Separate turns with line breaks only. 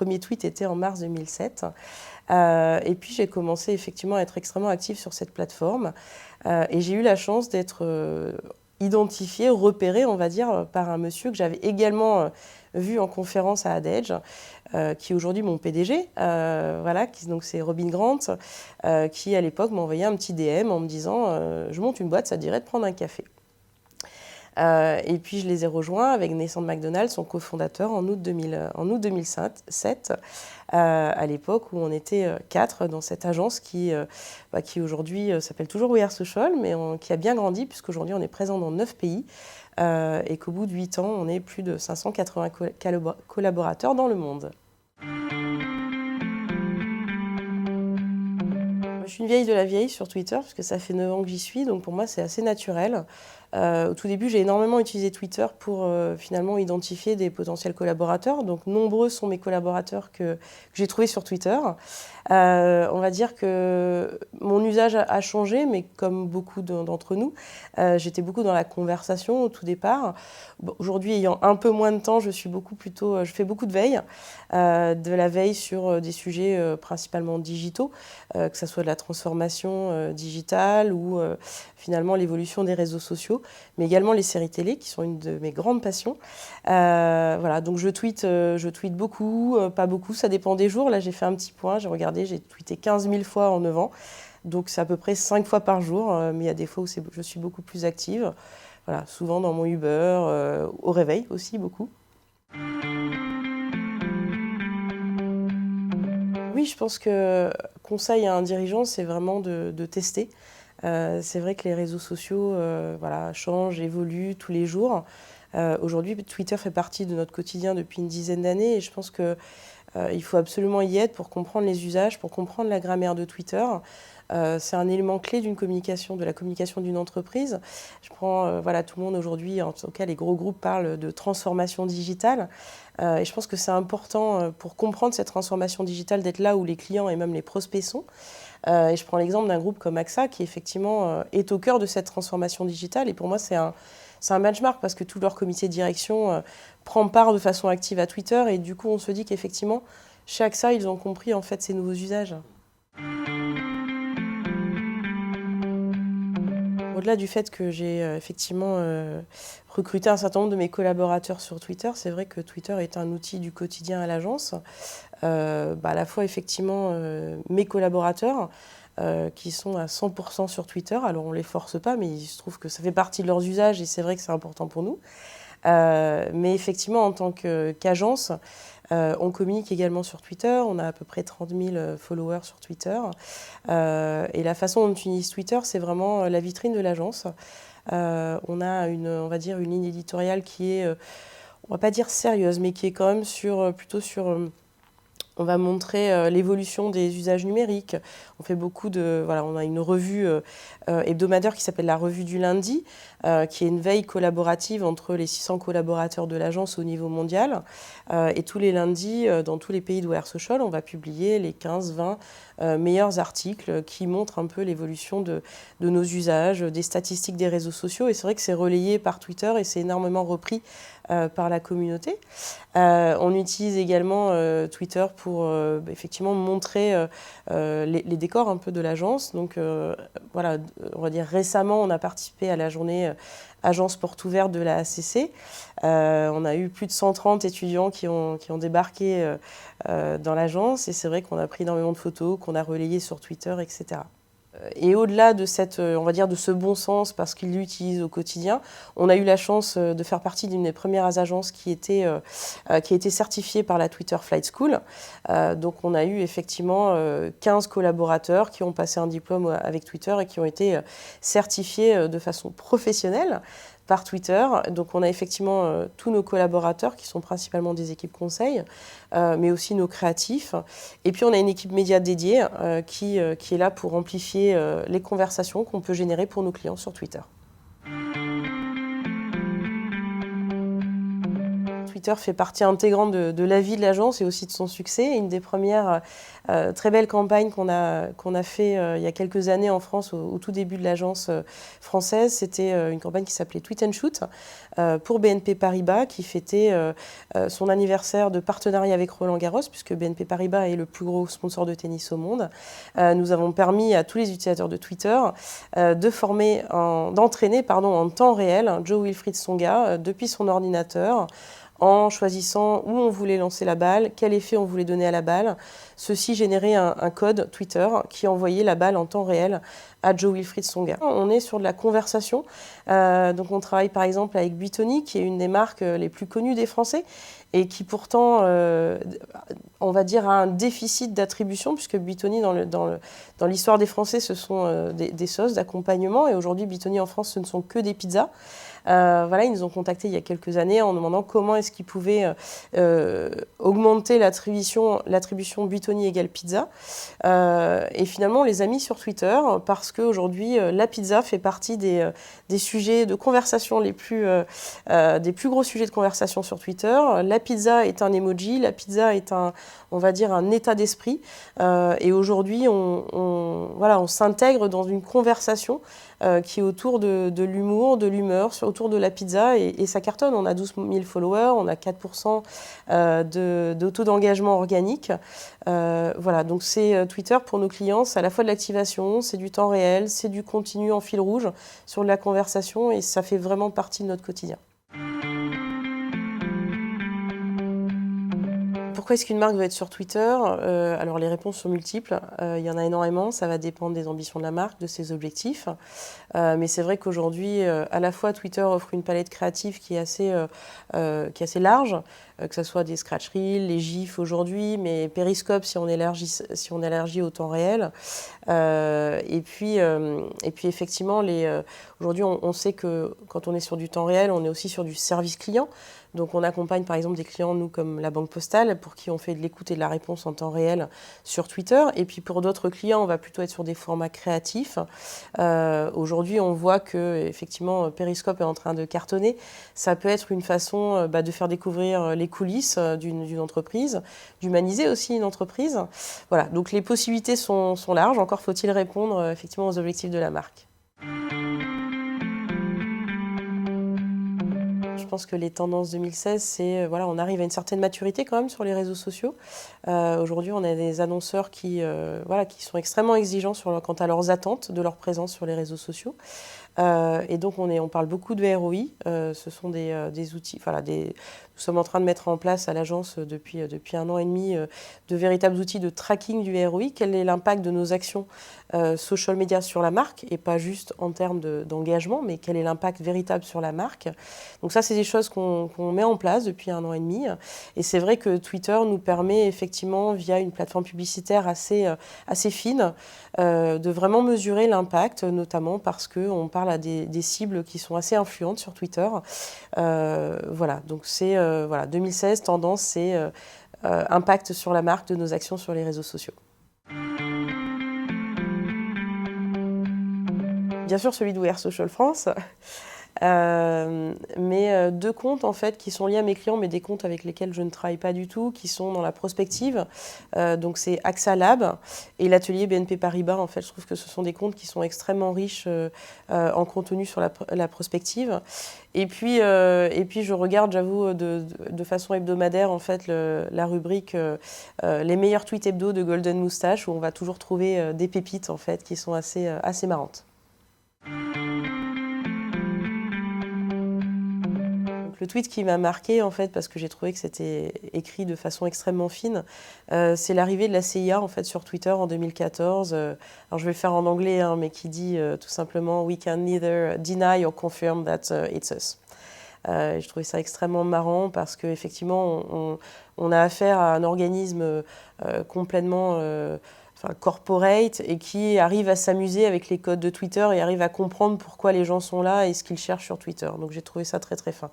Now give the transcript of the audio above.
premier tweet était en mars 2007. Et puis j'ai commencé effectivement à être extrêmement active sur cette plateforme. Et j'ai eu la chance d'être identifiée, repérée, on va dire, par un monsieur que j'avais également vu en conférence à AdEdge, qui est aujourd'hui mon PDG, voilà, donc c'est Robin Grant, qui à l'époque m'a envoyé un petit DM en me disant je monte une boîte, ça te dirait de prendre un café. Et puis je les ai rejoints avec Nathan McDonald, son cofondateur, en août 2007, à l'époque où on était 4 dans cette agence qui aujourd'hui s'appelle toujours We Are Social, mais qui a bien grandi puisqu'aujourd'hui on est présent dans 9 pays et qu'au bout de 8 ans, on est plus de 580 collaborateurs dans le monde. Je suis une vieille de la vieille sur Twitter, parce que ça fait 9 ans que j'y suis, donc pour moi c'est assez naturel. Au tout début, j'ai énormément utilisé Twitter pour finalement identifier des potentiels collaborateurs. Donc nombreux sont mes collaborateurs que j'ai trouvés sur Twitter. On va dire que mon usage a changé, mais comme beaucoup d'entre nous, j'étais beaucoup dans la conversation au tout départ. Bon, aujourd'hui, ayant un peu moins de temps, je fais beaucoup de veille, de la veille sur des sujets principalement digitaux, que ce soit de la transformation digitale ou finalement l'évolution des réseaux sociaux, mais également les séries télé qui sont une de mes grandes passions. Voilà, donc je tweete beaucoup, pas beaucoup, ça dépend des jours. Là, j'ai fait un petit point, j'ai regardé, j'ai tweeté 15 000 fois en 9 ans, donc c'est à peu près 5 fois par jour, mais il y a des fois où je suis beaucoup plus active. Voilà, souvent dans mon Uber, au réveil aussi beaucoup. Oui, je pense que conseil à un dirigeant, c'est vraiment de tester. C'est vrai que les réseaux sociaux voilà, changent, évoluent tous les jours. Aujourd'hui, Twitter fait partie de notre quotidien depuis une dizaine d'années et je pense qu'il faut absolument y être pour comprendre les usages, pour comprendre la grammaire de Twitter. C'est un élément clé de la communication d'une entreprise. Je prends voilà, tout le monde aujourd'hui, en tout cas les gros groupes parlent de transformation digitale. Et je pense que c'est important pour comprendre cette transformation digitale d'être là où les clients et même les prospects sont. Et je prends l'exemple d'un groupe comme AXA qui effectivement est au cœur de cette transformation digitale. Et pour moi, c'est un benchmark parce que tout leur comité de direction prend part de façon active à Twitter. Et du coup, on se dit qu'effectivement, chez AXA, ils ont compris en fait ces nouveaux usages. Au-delà du fait que j'ai effectivement recruté un certain nombre de mes collaborateurs sur Twitter, c'est vrai que Twitter est un outil du quotidien à l'agence. À la fois effectivement mes collaborateurs qui sont à 100% sur Twitter, alors on ne les force pas, mais il se trouve que ça fait partie de leurs usages et c'est vrai que c'est important pour nous. Mais effectivement, en tant qu'agence, on communique également sur Twitter. On a à peu près 30 000 followers sur Twitter. Et la façon dont on utilise Twitter, c'est vraiment la vitrine de l'agence. On a on va dire une ligne éditoriale qui est, on va pas dire sérieuse, mais qui est quand même plutôt sur on va montrer l'évolution des usages numériques. On fait on a une revue hebdomadaire qui s'appelle la Revue du lundi, qui est une veille collaborative entre les 600 collaborateurs de l'agence au niveau mondial. Et tous les lundis, dans tous les pays de We Are Social, on va publier les 15-20 meilleurs articles qui montrent un peu l'évolution de nos usages, des statistiques des réseaux sociaux. Et c'est vrai que c'est relayé par Twitter et c'est énormément repris par la communauté. On utilise également Twitter pour effectivement montrer les décors un peu de l'agence. Donc voilà, on va dire récemment, on a participé à la journée agence porte ouverte de la ACC. On a eu plus de 130 étudiants qui ont débarqué dans l'agence et c'est vrai qu'on a pris énormément de photos, qu'on a relayées sur Twitter, etc. Et au-delà de on va dire de ce bon sens, parce qu'ils l'utilisent au quotidien, on a eu la chance de faire partie d'une des premières agences qui a été certifiée par la Twitter Flight School. Donc on a eu effectivement 15 collaborateurs qui ont passé un diplôme avec Twitter et qui ont été certifiés de façon professionnelle par Twitter. Donc on a effectivement tous nos collaborateurs qui sont principalement des équipes conseils, mais aussi nos créatifs. Et puis on a une équipe média dédiée qui est là pour amplifier les conversations qu'on peut générer pour nos clients sur Twitter. Twitter fait partie intégrante de la vie de l'agence et aussi de son succès. Et une des premières très belles campagnes qu'on a fait il y a quelques années en France, au tout début de l'agence française, c'était une campagne qui s'appelait Tweet and Shoot pour BNP Paribas, qui fêtait son anniversaire de partenariat avec Roland-Garros, puisque BNP Paribas est le plus gros sponsor de tennis au monde. Nous avons permis à tous les utilisateurs de Twitter d'entraîner en temps réel Jo-Wilfried Tsonga depuis son ordinateur, en choisissant où on voulait lancer la balle, quel effet on voulait donner à la balle. Ceci générait un code Twitter qui envoyait la balle en temps réel à Jo-Wilfried Tsonga. On est sur de la conversation. Donc on travaille par exemple avec Buitoni, qui est une des marques les plus connues des Français et qui pourtant, on va dire, a un déficit d'attribution, puisque Buitoni, dans l'histoire des Français, ce sont des sauces d'accompagnement. Et aujourd'hui, Buitoni en France, ce ne sont que des pizzas. Ils nous ont contactés il y a quelques années en demandant comment est-ce qu'ils pouvaient augmenter l'attribution Buitoni égale pizza. Et finalement, on les a mis sur Twitter parce qu'aujourd'hui, la pizza fait partie des sujets de conversation des plus gros sujets de conversation sur Twitter. La pizza est un emoji, la pizza est on va dire, un état d'esprit. Et aujourd'hui, on s'intègre dans une conversation qui est autour de l'humour, de l'humeur, autour de la pizza, et ça cartonne. On a 12 000 followers, on a 4% de taux d'engagement organique. Donc c'est Twitter pour nos clients, c'est à la fois de l'activation, c'est du temps réel, c'est du continu en fil rouge sur de la conversation, et ça fait vraiment partie de notre quotidien. Pourquoi est-ce qu'une marque doit être sur Twitter ? Alors les réponses sont multiples, il y en a énormément, ça va dépendre des ambitions de la marque, de ses objectifs. Mais c'est vrai qu'aujourd'hui, à la fois Twitter offre une palette créative qui est assez large, que ce soit des scratch reels, les gifs aujourd'hui, mais Periscope si on élargit au temps réel. Et puis effectivement, aujourd'hui on sait que quand on est sur du temps réel, on est aussi sur du service client. Donc on accompagne par exemple des clients, nous, comme la Banque Postale, pour qui on fait de l'écoute et de la réponse en temps réel sur Twitter. Et puis pour d'autres clients, on va plutôt être sur des formats créatifs. Aujourd'hui, on voit que effectivement Periscope est en train de cartonner. Ça peut être une façon de faire découvrir les coulisses d'une entreprise, d'humaniser aussi une entreprise. Voilà, donc les possibilités sont larges. Encore faut-il répondre effectivement aux objectifs de la marque. Je pense que les tendances 2016, c'est on arrive à une certaine maturité quand même sur les réseaux sociaux. Aujourd'hui, on a des annonceurs qui sont extrêmement exigeants quant à leurs attentes de leur présence sur les réseaux sociaux. Et donc on parle beaucoup de ROI. Ce sont des outils. Nous sommes en train de mettre en place à l'agence depuis 1 an et demi de véritables outils de tracking du ROI. Quel est l'impact de nos actions social media sur la marque, et pas juste en termes d'engagement, mais quel est l'impact véritable sur la marque. Donc ça, c'est des choses qu'on met en place depuis 1 an et demi. Et c'est vrai que Twitter nous permet effectivement, via une plateforme publicitaire assez fine, de vraiment mesurer l'impact, notamment parce qu'on parle à des cibles qui sont assez influentes sur Twitter. Donc c'est 2016, tendance, c'est impact sur la marque de nos actions sur les réseaux sociaux. Bien sûr, celui de We Are Social France. Mais 2 comptes en fait qui sont liés à mes clients, mais des comptes avec lesquels je ne travaille pas du tout, qui sont dans la prospective. Donc c'est AXA Lab et l'atelier BNP Paribas. En fait, je trouve que ce sont des comptes qui sont extrêmement riches en contenu sur la prospective. Et puis je regarde, j'avoue, de façon hebdomadaire en fait la rubrique les meilleurs tweets hebdo de Golden Moustache, où on va toujours trouver des pépites en fait qui sont assez marrantes. Le tweet qui m'a marqué, en fait, parce que j'ai trouvé que c'était écrit de façon extrêmement fine, c'est l'arrivée de la CIA en fait, sur Twitter en 2014. Alors je vais le faire en anglais, mais qui dit tout simplement « We can neither deny or confirm that it's us ». Je trouvais ça extrêmement marrant parce qu'effectivement, on a affaire à un organisme complètement corporate et qui arrive à s'amuser avec les codes de Twitter et arrive à comprendre pourquoi les gens sont là et ce qu'ils cherchent sur Twitter. Donc j'ai trouvé ça très très fin.